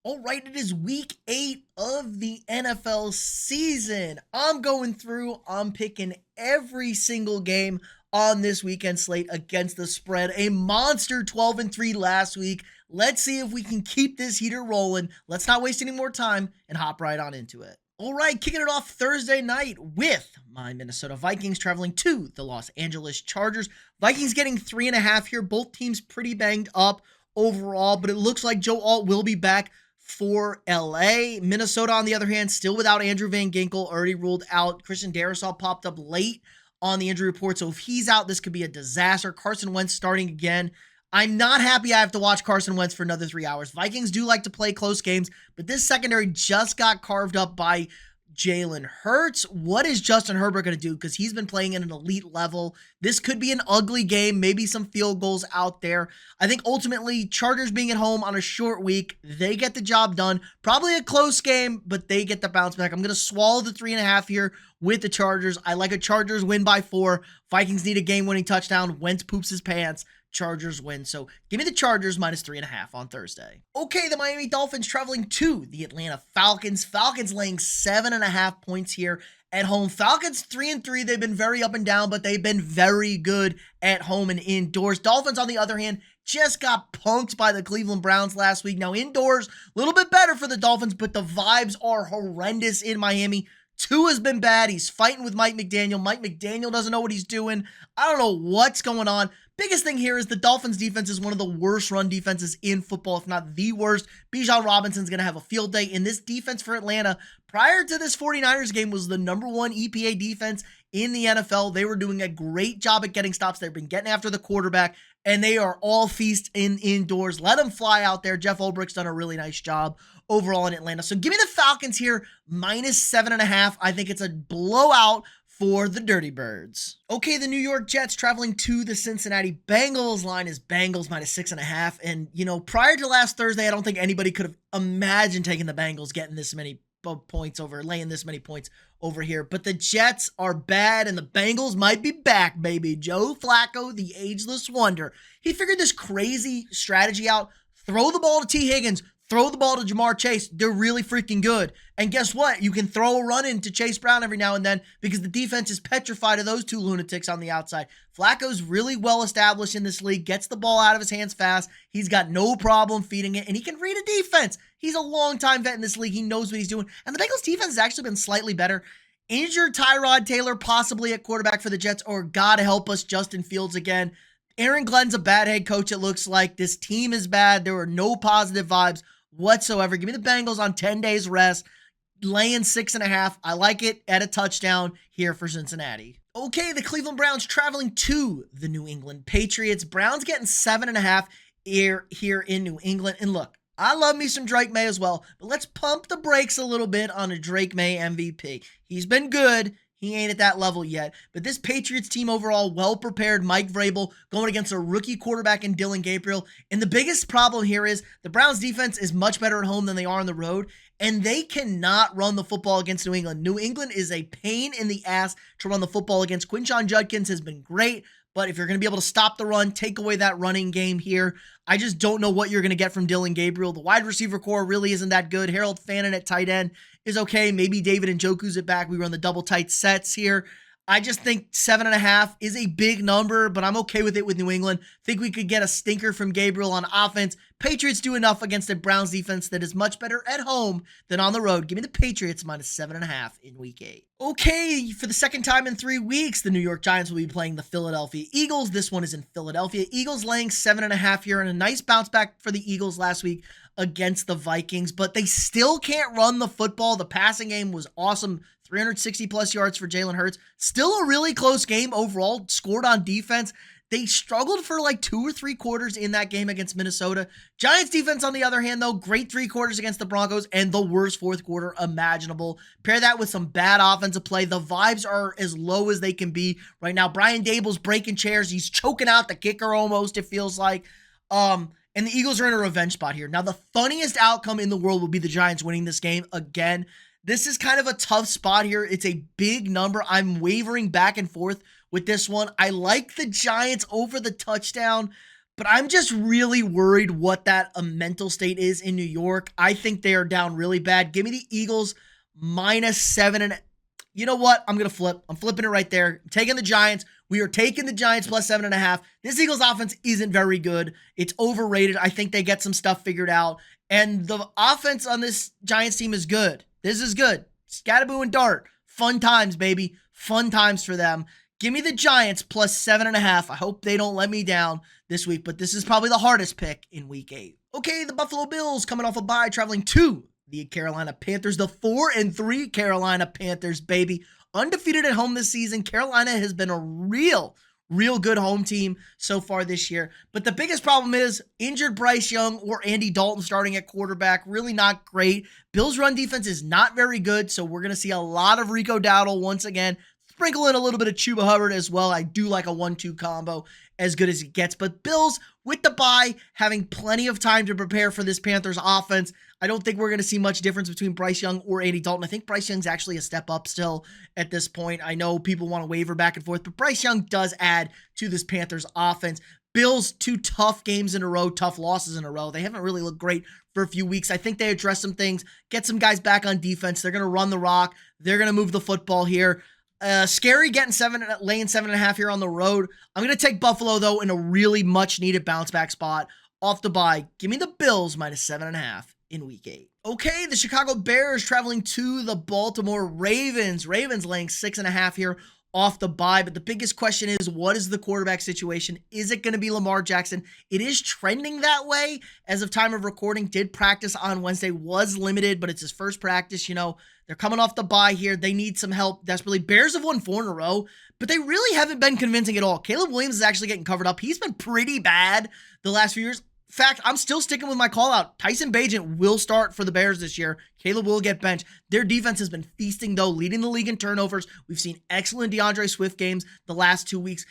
All right, it is week 8 of the NFL season. I'm picking every single game on this weekend slate against the spread. A monster 12-3 last week. Let's see if we can keep this heater rolling. Let's not waste any more time and hop right on into it. All right, kicking it off Thursday night with my Minnesota Vikings traveling to the Los Angeles Chargers. Vikings getting 3.5 here. Both teams pretty banged up overall, but it looks like Joe Alt will be back for LA. Minnesota, on the other hand, still without Andrew Van Ginkel, already ruled out. Christian Darrisaw popped up late on the injury report, so if he's out, this could be a disaster. Carson Wentz starting again. I'm not happy I have to watch Carson Wentz for another 3 hours. Vikings do like to play close games, but this secondary just got carved up by Jalen Hurts. What is Justin Herbert going to do? Because he's been playing at an elite level. This could be an ugly game, maybe some field goals out there. I think ultimately, Chargers being at home on a short week, they get the job done. Probably a close game, but they get the bounce back. I'm going to swallow the 3.5 here with the Chargers. I like a Chargers win by 4. Vikings need a game-winning touchdown. Wentz poops his pants. Chargers win. So give me the Chargers minus 3.5 on Thursday. Okay, the Miami Dolphins traveling to the Atlanta Falcons. Falcons laying 7.5 points here at home. Falcons 3-3. They've been very up and down, but they've been very good at home and indoors. Dolphins, on the other hand, just got punked by the Cleveland Browns last week. Now indoors, a little bit better for the Dolphins, but the vibes are horrendous in Miami. Tua has been bad. He's fighting with Mike McDaniel. Mike McDaniel doesn't know what he's doing. I don't know what's going on. Biggest thing here is the Dolphins defense is one of the worst run defenses in football, if not the worst. Bijan Robinson's going to have a field day. In this defense for Atlanta, prior to this 49ers game, was the #1 EPA defense in the NFL. They were doing a great job at getting stops. They've been getting after the quarterback, and they are all feast indoors. Let them fly out there. Jeff Ulbricht's done a really nice job overall in Atlanta. So give me the Falcons here, minus 7.5. I think it's a blowout for the Dirty Birds. Okay, the New York Jets traveling to the Cincinnati Bengals. Line is Bengals minus 6.5. And, prior to last Thursday, I don't think anybody could have imagined taking the Bengals getting this many points over, laying this many points over here. But the Jets are bad, and the Bengals might be back, baby. Joe Flacco, the ageless wonder. He figured this crazy strategy out. Throw the ball to T. Higgins. Throw the ball to Jamar Chase. They're really freaking good. And guess what? You can throw a run into Chase Brown every now and then because the defense is petrified of those two lunatics on the outside. Flacco's really well established in this league, gets the ball out of his hands fast. He's got no problem feeding it, and he can read a defense. He's a long-time vet in this league. He knows what he's doing. And the Bengals defense has actually been slightly better. Injured Tyrod Taylor possibly at quarterback for the Jets, or God help us, Justin Fields again. Aaron Glenn's a bad head coach, it looks like. This team is bad. There were no positive vibes whatsoever. Give me the Bengals on 10 days rest, laying 6.5. I like it at a touchdown here for Cincinnati. Okay, the Cleveland Browns traveling to the New England Patriots. Browns getting 7.5 here in New England. And look, I love me some Drake May as well, but let's pump the brakes a little bit on a Drake May MVP. He's been good. He ain't at that level yet. But this Patriots team overall, well-prepared. Mike Vrabel going against a rookie quarterback in Dylan Gabriel. And the biggest problem here is the Browns defense is much better at home than they are on the road. And they cannot run the football against New England. New England is a pain in the ass to run the football against. Quinshon Judkins has been great. But if you're going to be able to stop the run, take away that running game here, I just don't know what you're going to get from Dylan Gabriel. The wide receiver core really isn't that good. Harold Fannin at tight end is okay. Maybe David Njoku's at back. We run the double tight sets here. I just think 7.5 is a big number, but I'm okay with it with New England. Think we could get a stinker from Gabriel on offense. Patriots do enough against a Browns defense that is much better at home than on the road. Give me the Patriots minus 7.5 in week 8. Okay, for the second time in 3 weeks, the New York Giants will be playing the Philadelphia Eagles. This one is in Philadelphia. Eagles laying 7.5 here, and a nice bounce back for the Eagles last week against the Vikings, but they still can't run the football. The passing game was awesome. 360 plus yards for Jalen Hurts. Still a really close game overall, scored on defense. They struggled for like 2 or 3 quarters in that game against Minnesota. Giants defense, on the other hand, though, great 3 quarters against the Broncos and the worst 4th quarter imaginable. Pair that with some bad offensive play. The vibes are as low as they can be right now. Brian Dable's breaking chairs. He's choking out the kicker almost, it feels like. And the Eagles are in a revenge spot here. Now, the funniest outcome in the world will be the Giants winning this game again. This is kind of a tough spot here. It's a big number. I'm wavering back and forth with this one. I like the Giants over the touchdown, But I'm just really worried what that mental state is in New York. I think they are down really bad. Give me the Eagles -7. And you know what? I'm going to flip. I'm flipping it right there. I'm taking the Giants. We are taking the Giants +7.5. This Eagles offense isn't very good. It's overrated. I think they get some stuff figured out. And the offense on this Giants team is good. This is good. Scatterboo and Dart. Fun times, baby. Fun times for them. Give me the Giants +7.5. I hope they don't let me down this week, but this is probably the hardest pick in week 8. Okay, the Buffalo Bills coming off a bye, traveling to the Carolina Panthers, the 4-3 Carolina Panthers, baby. Undefeated at home this season. Carolina has been a real good home team so far this year. But the biggest problem is injured Bryce Young or Andy Dalton starting at quarterback. Really not great. Bills' run defense is not very good, so we're going to see a lot of Rico Dowdle once again. Sprinkle in a little bit of Chuba Hubbard as well. I do like a 1-2 combo, as good as it gets. But Bills, with the bye, having plenty of time to prepare for this Panthers offense. I don't think we're going to see much difference between Bryce Young or Andy Dalton. I think Bryce Young's actually a step up still at this point. I know people want to waver back and forth, but Bryce Young does add to this Panthers offense. Bills, 2 tough games in a row, tough losses in a row. They haven't really looked great for a few weeks. I think they address some things, get some guys back on defense. They're going to run the rock. They're going to move the football here. Scary getting laying 7.5 here on the road. I'm going to take Buffalo, though, in a really much-needed bounce-back spot off the bye. Give me the Bills -7.5 in week 8. Okay, the Chicago Bears traveling to the Baltimore Ravens. Ravens laying 6.5 here off the bye, but the biggest question is, what is the quarterback situation? Is it going to be Lamar Jackson? It is trending that way as of time of recording. Did practice on Wednesday, was limited, but it's his first practice. You know, they're coming off the bye here. They need some help desperately. Bears have won 4 in a row, but they really haven't been convincing at all. Caleb Williams is actually getting covered up. He's been pretty bad the last few years. In fact, I'm still sticking with my call out. Tyson Bagent will start for the Bears this year. Caleb will get benched. Their defense has been feasting, though, leading the league in turnovers. We've seen excellent DeAndre Swift games the last 2 weeks.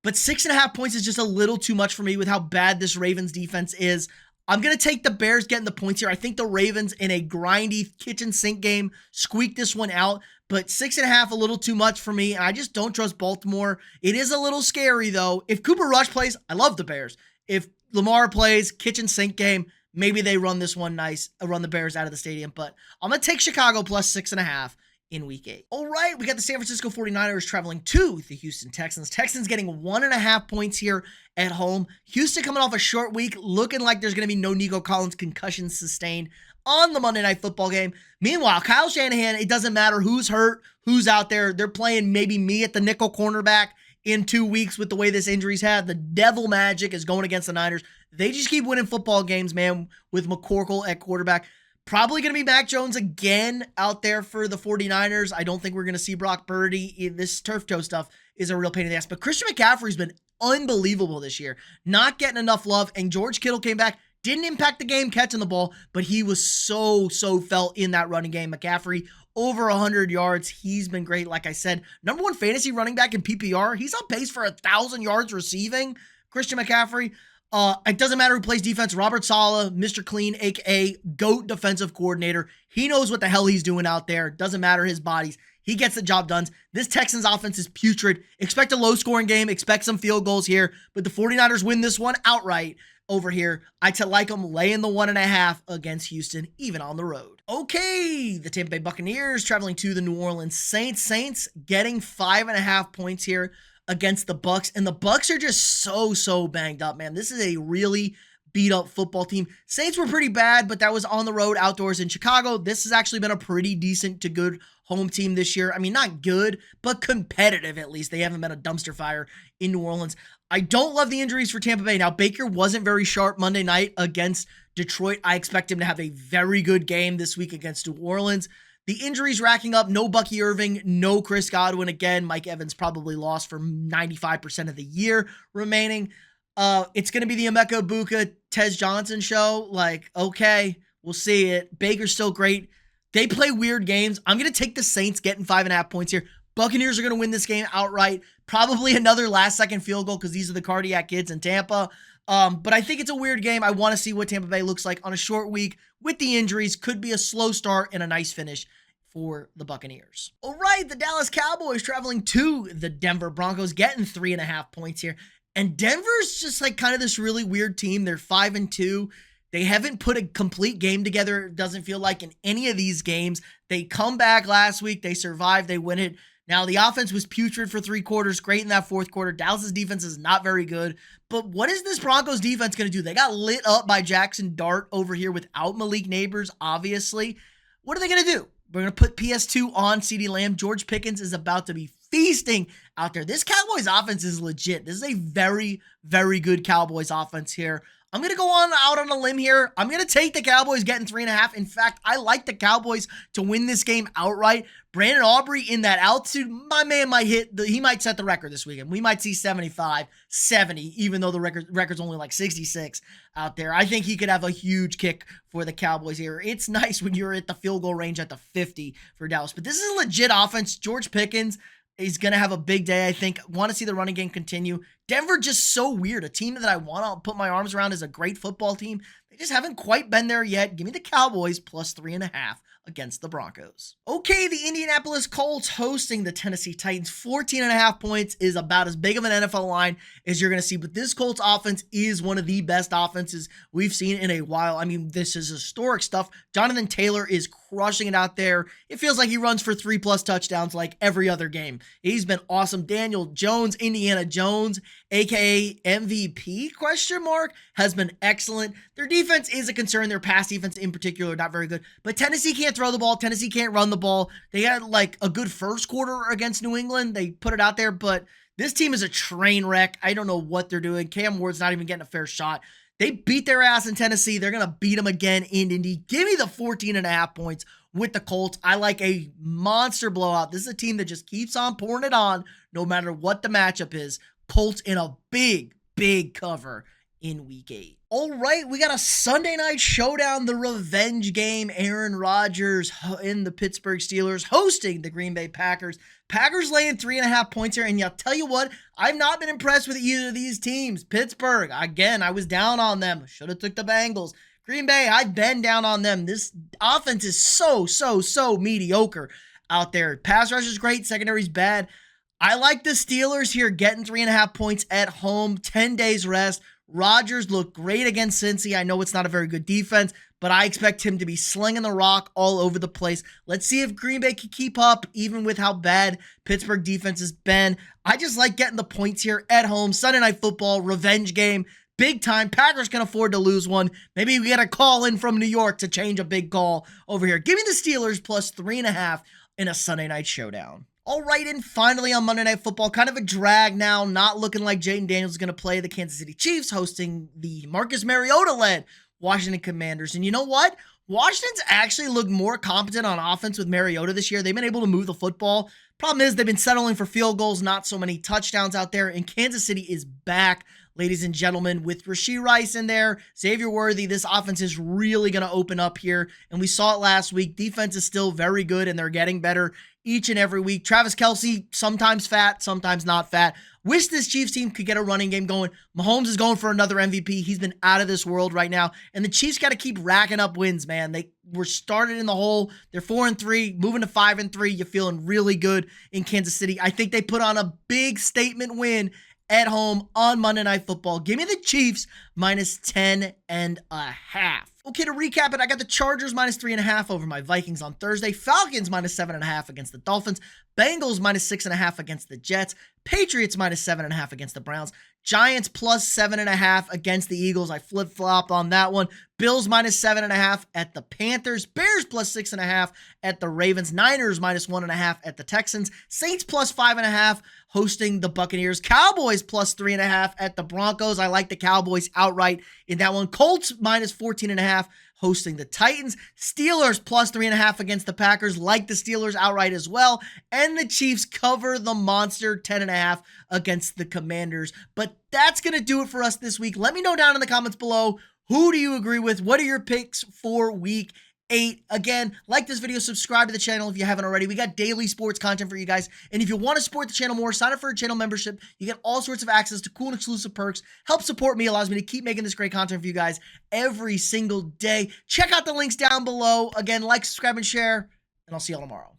But 6.5 points is just a little too much for me with how bad this Ravens defense is. I'm going to take the Bears getting the points here. I think the Ravens in a grindy kitchen sink game squeak this one out. But 6.5, a little too much for me. I just don't trust Baltimore. It is a little scary, though. If Cooper Rush plays, I love the Bears. If Lamar plays, kitchen sink game, maybe they run this one nice, run the Bears out of the stadium. But I'm going to take Chicago +6.5 in week 8. All right, we got the San Francisco 49ers traveling to the Houston Texans. Texans getting 1.5 points here at home. Houston coming off a short week, looking like there's going to be no Nico Collins concussion sustained on the Monday Night Football game. Meanwhile, Kyle Shanahan, it doesn't matter who's hurt, who's out there. They're playing maybe me at the nickel cornerback in 2 weeks with the way this injury's had. The devil magic is going against the Niners. They just keep winning football games, man, with McCorkle at quarterback. Probably going to be Mac Jones again out there for the 49ers. I don't think we're going to see Brock Purdy. This turf toe stuff is a real pain in the ass. But Christian McCaffrey's been unbelievable this year. Not getting enough love. And George Kittle came back. Didn't impact the game catching the ball, but he was so felt in that running game. McCaffrey, over 100 yards. He's been great. Like I said, #1 fantasy running back in PPR. He's on pace for 1,000 yards receiving. Christian McCaffrey. It doesn't matter who plays defense. Robert Saleh, Mr. Clean, a.k.a. GOAT defensive coordinator. He knows what the hell he's doing out there. Doesn't matter his bodies. He gets the job done. This Texans offense is putrid. Expect a low-scoring game. Expect some field goals here. But the 49ers win this one outright over here. I like them laying the 1.5 against Houston, even on the road. Okay, the Tampa Bay Buccaneers traveling to the New Orleans Saints. Saints getting 5.5 points here against the Bucs, and the Bucs are just so banged up, man. This is a really beat up football team. Saints were pretty bad, but that was on the road outdoors in Chicago. This has actually been a pretty decent to good home team this year. I mean, not good, but competitive at least. They haven't been a dumpster fire in New Orleans. I don't love the injuries for Tampa Bay. Now, Baker wasn't very sharp Monday night against Detroit. I expect him to have a very good game this week against New Orleans. The injuries racking up. No Bucky Irving, no Chris Godwin again. Mike Evans probably lost for 95% of the year remaining. It's going to be the Emeka Egbuka, Tez Johnson show. Like, okay, we'll see it. Baker's still great. They play weird games. I'm going to take the Saints getting 5.5 points here. Buccaneers are going to win this game outright. Probably another last-second field goal because these are the cardiac kids in Tampa. But I think it's a weird game. I want to see what Tampa Bay looks like on a short week with the injuries. Could be a slow start and a nice finish for the Buccaneers. All right, the Dallas Cowboys traveling to the Denver Broncos, getting 3.5 points here. And Denver's just like kind of this really weird team. They're 5-2. They haven't put a complete game together, it doesn't feel like, in any of these games. They come back last week. They survived. They win it. Now, the offense was putrid for 3 quarters, great in that 4th quarter. Dallas's defense is not very good. But what is this Broncos defense going to do? They got lit up by Jackson Dart over here without Malik Neighbors, obviously. What are they going to do? We're going to put PS2 on CeeDee Lamb. George Pickens is about to be feasting out there. This Cowboys offense is legit. This is a very, very good Cowboys offense here. I'm going to go out on a limb here. I'm going to take the Cowboys getting 3.5. In fact, I like the Cowboys to win this game outright. Brandon Aubrey in that altitude, my man might he might set the record this weekend. We might see 75, 70, even though the record's only like 66 out there. I think he could have a huge kick for the Cowboys here. It's nice when you're at the field goal range at the 50 for Dallas. But this is a legit offense. George Pickens is going to have a big day, I think. Want to see the running game continue. Denver just so weird. A team that I want to put my arms around is a great football team. They just haven't quite been there yet. Give me the Cowboys plus 3.5 against the Broncos. Okay, the Indianapolis Colts hosting the Tennessee Titans. 14.5 points is about as big of an NFL line as you're going to see. But this Colts offense is one of the best offenses we've seen in a while. I mean, this is historic stuff. Jonathan Taylor is crushing it out there. It feels like he runs for 3+ touchdowns like every other game. He's been awesome. Daniel Jones, Indiana Jones, aka MVP ? Has been excellent. Their defense is a concern. Their pass defense in particular, not very good. But Tennessee can't throw the ball. Tennessee can't run the ball. They had like a good first quarter against New England. They put it out there, but this team is a train wreck. I don't know what they're doing. Cam Ward's not even getting a fair shot. They beat their ass in Tennessee. They're going to beat them again in Indy. Give me the 14.5 points with the Colts. I like a monster blowout. This is a team that just keeps on pouring it on no matter what the matchup is. Colts in a big, big cover in week 8. All right, we got a Sunday night showdown, the revenge game. Aaron Rodgers in the Pittsburgh Steelers hosting the Green Bay Packers. Packers laying 3.5 points here, and I'll tell you what, I've not been impressed with either of these teams. Pittsburgh, again, I was down on them. Should have took the Bengals. Green Bay, I've been down on them. This offense is so mediocre out there. Pass rush is great, secondary's bad. I like the Steelers here getting 3.5 points at home, 10 days rest. Rodgers looked great against Cincy. I know it's not a very good defense, but I expect him to be slinging the rock all over the place. Let's see if Green Bay can keep up, even with how bad Pittsburgh defense has been. I just like getting the points here at home. Sunday Night Football, revenge game, big time. Packers can afford to lose one. Maybe we get a call in from New York to change a big call over here. Give me the Steelers plus 3.5 in a Sunday night showdown. All right, and finally on Monday Night Football, kind of a drag now, not looking like Jayden Daniels is going to play. The Kansas City Chiefs hosting the Marcus Mariota-led Washington Commanders. And you know what? Washington's actually looked more competent on offense with Mariota this year. They've been able to move the football. Problem is they've been settling for field goals, not so many touchdowns out there. And Kansas City is back, ladies and gentlemen, with Rashee Rice in there, Xavier Worthy. This offense is really going to open up here. And we saw it last week. Defense is still very good, and they're getting better each and every week. Travis Kelce, sometimes fat, sometimes not fat. Wish this Chiefs team could get a running game going. Mahomes is going for another MVP. He's been out of this world right now. And the Chiefs got to keep racking up wins, man. They were started in the hole. They're 4-3, moving to 5-3. You're feeling really good in Kansas City. I think they put on a big statement win at home on Monday Night Football. Give me the Chiefs minus 10.5. Okay, to recap it, I got the Chargers minus 3.5 over my Vikings on Thursday. Falcons minus 7.5 against the Dolphins. Bengals minus 6.5 against the Jets. Patriots minus 7.5 against the Browns. Giants plus 7.5 against the Eagles. I flip-flopped on that one. Bills minus 7.5 at the Panthers. Bears plus 6.5 at the Ravens. Niners minus 1.5 at the Texans. Saints plus 5.5 hosting the Buccaneers. Cowboys plus 3.5 at the Broncos. I like the Cowboys outright in that one. Colts minus 14.5 hosting the Titans. Steelers plus 3.5 against the Packers. Like the Steelers outright as well. And the Chiefs cover the monster 10.5 against the Commanders. But that's going to do it for us this week. Let me know down in the comments below. Who do you agree with? What are your picks for week 8? Again, like this video, subscribe to the channel if you haven't already. We got daily sports content for you guys. And if you want to support the channel more, sign up for a channel membership. You get all sorts of access to cool and exclusive perks. Help support me, allows me to keep making this great content for you guys every single day. Check out the links down below. Again, like, subscribe, and share. And I'll see y'all tomorrow.